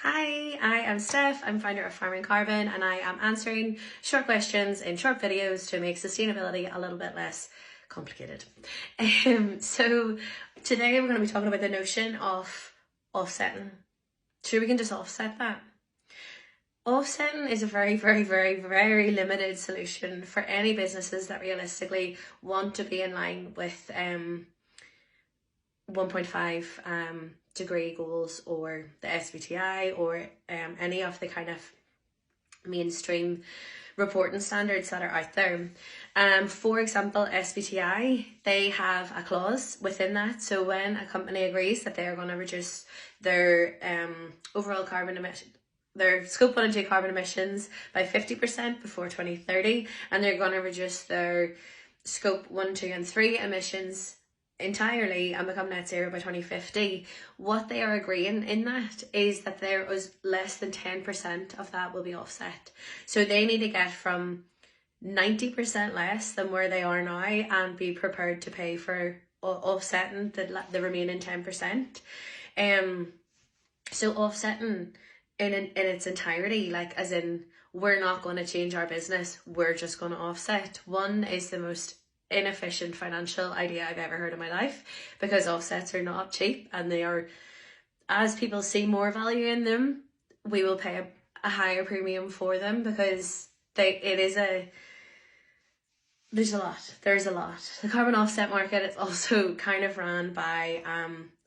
Hi, I am Steph. I'm founder of Farming Carbon, and I am answering short questions in short videos to make sustainability a little bit less complicated. So today we're going to be talking about the notion of offsetting. Sure, we can just offset that. Offsetting is a very limited solution for any businesses that realistically want to be in line with 1.5 degree goals or the SBTI or any of the kind of mainstream reporting standards that are out there. For example, SBTI, they have a clause within that. So when a company agrees that they are going to reduce their overall carbon emission, their scope 1 and 2 carbon emissions by 50% before 2030, and they're going to reduce their scope 1, 2 and 3 emissions entirely and become net zero by 2050, what they are agreeing in that is that there is less than 10% of that will be offset. So they need to get from 90% less than where they are now and be prepared to pay for offsetting the remaining 10%. So offsetting in its entirety, like as in we're not going to change our business, we're just going to offset. One is the most inefficient financial idea I've ever heard in my life, because offsets are not cheap, and they are, as people see more value in them, we will pay a higher premium for them, because there's a lot. The carbon offset market is also kind of ran by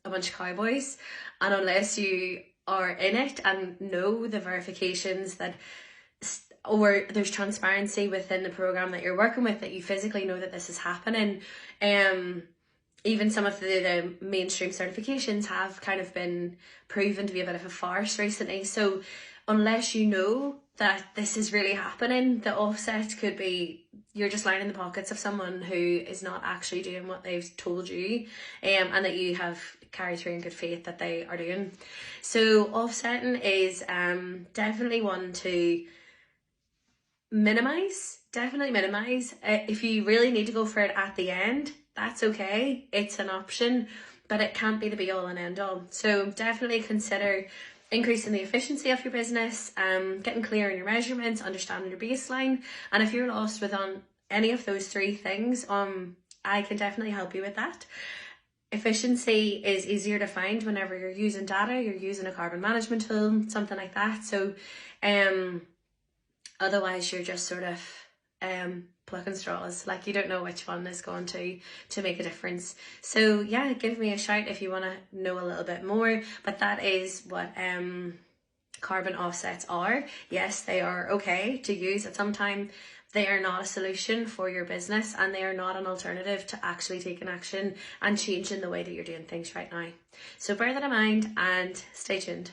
a bunch of cowboys, and unless you are in it and know the verifications that or there's transparency within the program that you're working with, that you physically know that this is happening. Even some of the mainstream certifications have kind of been proven to be a bit of a farce recently. So unless you know that this is really happening, the offset could be you're just lining the pockets of someone who is not actually doing what they've told you, and that you have carried through in good faith that they are doing. So offsetting is definitely one to definitely minimize. If you really need to go for it at the end, that's okay, it's an option, but it can't be the be all and end all. So definitely consider increasing the efficiency of your business, getting clear on your measurements, understanding your baseline, and if you're lost with on any of those three things, I can definitely help you with that. Efficiency is easier to find whenever you're using data, you're using a carbon management tool, something like that. So otherwise you're just sort of plucking straws, like you don't know which one is going to make a difference. So yeah, give me a shout if you want to know a little bit more, but that is what carbon offsets are. Yes, they are okay to use at some time. They are not a solution for your business, and they are not an alternative to actually taking action and changing the way that you're doing things right now. So bear that in mind and stay tuned.